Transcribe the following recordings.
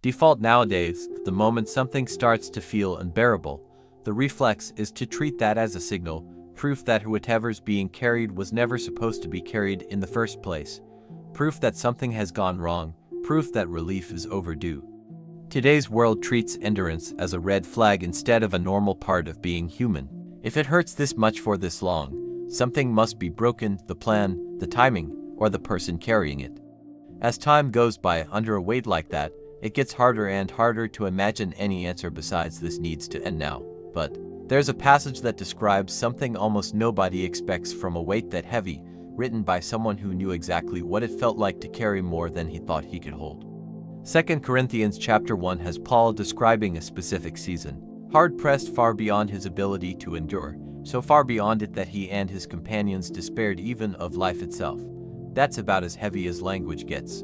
Default nowadays, the moment something starts to feel unbearable, the reflex is to treat that as a signal, proof that whatever's being carried was never supposed to be carried in the first place, proof that something has gone wrong, proof that relief is overdue. Today's world treats endurance as a red flag instead of a normal part of being human. If it hurts this much for this long, something must be broken: the plan, the timing, or the person carrying it. As time goes by under a weight like that, it gets harder and harder to imagine any answer besides "this needs to end now." But there's a passage that describes something almost nobody expects from a weight that heavy, written by someone who knew exactly what it felt like to carry more than he thought he could hold. 2 Corinthians chapter 1 has Paul describing a specific season, hard-pressed far beyond his ability to endure, so far beyond it that he and his companions despaired even of life itself. That's about as heavy as language gets.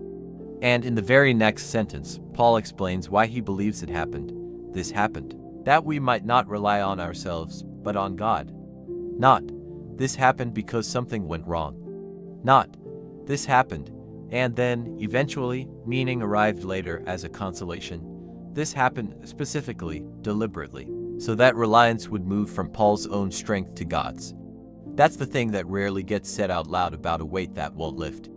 And in the very next sentence, Paul explains why he believes it happened. This happened, that we might not rely on ourselves, but on God. Not, this happened because something went wrong. Not, this happened, and then, eventually, meaning arrived later as a consolation. This happened specifically, deliberately, so that reliance would move from Paul's own strength to God's. That's the thing that rarely gets said out loud about a weight that won't lift.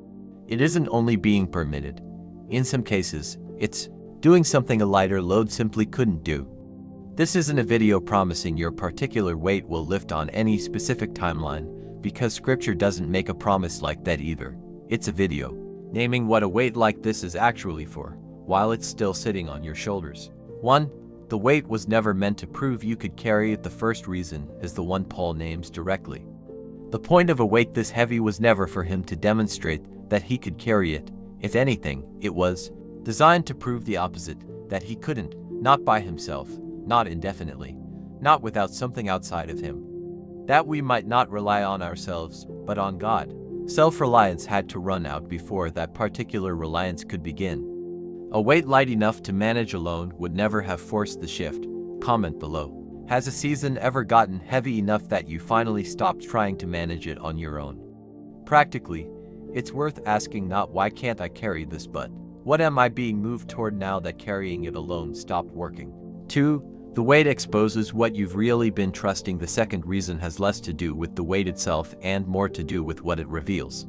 It isn't only being permitted. In some cases, it's doing something a lighter load simply couldn't do. This isn't a video promising your particular weight will lift on any specific timeline, because scripture doesn't make a promise like that either. It's a video naming what a weight like this is actually for, while it's still sitting on your shoulders. 1. The weight was never meant to prove you could carry it. The first reason is the one Paul names directly. The point of a weight this heavy was never for him to demonstrate that he could carry it. If anything, it was designed to prove the opposite, that he couldn't, not by himself, not indefinitely, not without something outside of him. That we might not rely on ourselves, but on God. Self-reliance had to run out before that particular reliance could begin. A weight light enough to manage alone would never have forced the shift. Comment below. Has a season ever gotten heavy enough that you finally stopped trying to manage it on your own? Practically, it's worth asking not "why can't I carry this," but "what am I being moved toward now that carrying it alone stopped working?" 2. The weight exposes what you've really been trusting. The second reason has less to do with the weight itself and more to do with what it reveals.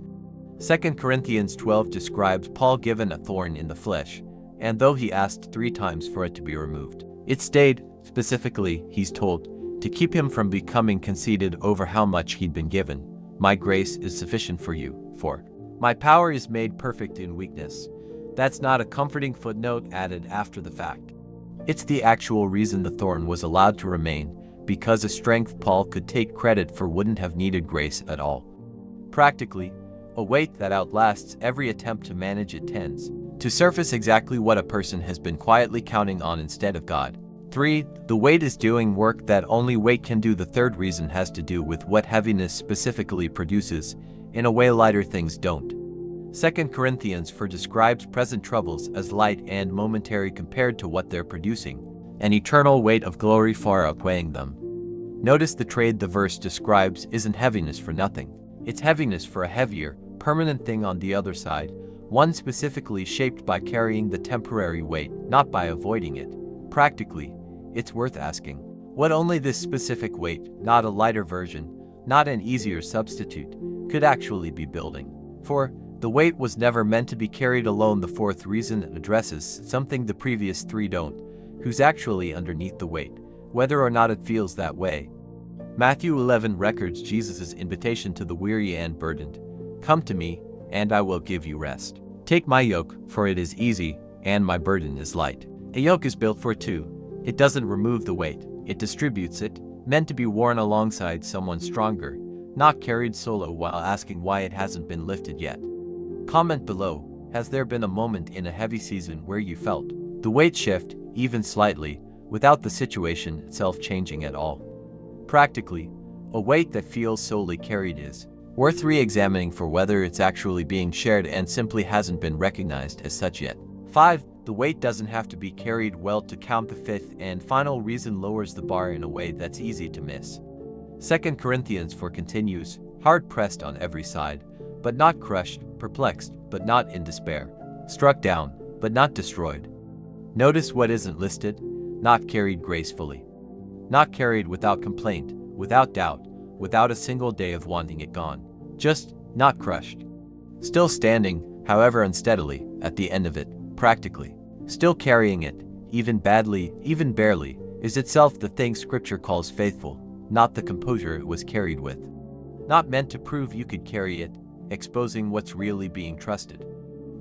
2 Corinthians 12 describes Paul given a thorn in the flesh, and though he asked 3 times for it to be removed, it stayed. Specifically, he's told to keep him from becoming conceited over how much he'd been given. "My grace is sufficient for you, for my power is made perfect in weakness." That's not a comforting footnote added after the fact. It's the actual reason the thorn was allowed to remain, because a strength Paul could take credit for wouldn't have needed grace at all. Practically, a weight that outlasts every attempt to manage it tends to surface exactly what a person has been quietly counting on instead of God. 3. The weight is doing work that only weight can do. The third reason has to do with what heaviness specifically produces, in a way lighter things don't. 2 Corinthians 4 describes present troubles as light and momentary compared to what they're producing, an eternal weight of glory far outweighing them. Notice the trade the verse describes isn't heaviness for nothing. It's heaviness for a heavier, permanent thing on the other side, one specifically shaped by carrying the temporary weight, not by avoiding it. Practically, it's worth asking what only this specific weight, not a lighter version, not an easier substitute, could actually be building. For the weight was never meant to be carried alone. The fourth reason addresses something the previous 3 don't: who's actually underneath the weight, whether or not it feels that way. Matthew 11 records Jesus' invitation to the weary and burdened. "Come to me, and I will give you rest. Take my yoke, for it is easy, and my burden is light." A yoke is built for 2. It doesn't remove the weight, it distributes it, meant to be worn alongside someone stronger, not carried solo while asking why it hasn't been lifted yet. Comment below, has there been a moment in a heavy season where you felt the weight shift, even slightly, without the situation itself changing at all? Practically, a weight that feels solely carried is worth re-examining for whether it's actually being shared and simply hasn't been recognized as such yet. 5. The weight doesn't have to be carried well to count. The fifth and final reason lowers the bar in a way that's easy to miss. 2 Corinthians 4 continues, hard-pressed on every side, but not crushed, perplexed, but not in despair, struck down, but not destroyed. Notice what isn't listed: not carried gracefully. Not carried without complaint, without doubt, without a single day of wanting it gone. Just not crushed. Still standing, however unsteadily, at the end of it, practically. Still carrying it, even badly, even barely, is itself the thing Scripture calls faithful, not the composure it was carried with. Not meant to prove you could carry it, exposing what's really being trusted.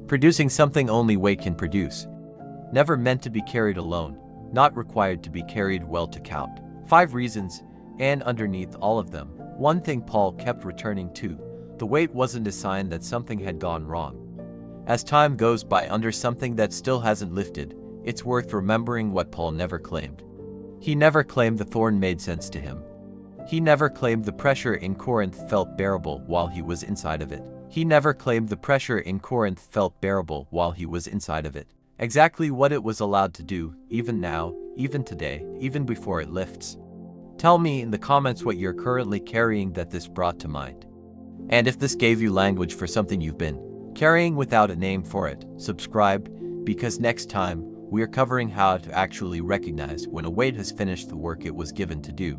Producing something only weight can produce. Never meant to be carried alone, not required to be carried well to count. 5 reasons, and underneath all of them, one thing Paul kept returning to: the weight wasn't a sign that something had gone wrong. As time goes by under something that still hasn't lifted, it's worth remembering what Paul never claimed. He never claimed the thorn made sense to him. He never claimed the pressure in Corinth felt bearable while he was inside of it. He never claimed the pressure in Corinth felt bearable while he was inside of it. Exactly what it was allowed to do, even now, even today, even before it lifts. Tell me in the comments what you're currently carrying that this brought to mind. And if this gave you language for something you've been carrying without a name for it, subscribe, because next time, we are covering how to actually recognize when a weight has finished the work it was given to do.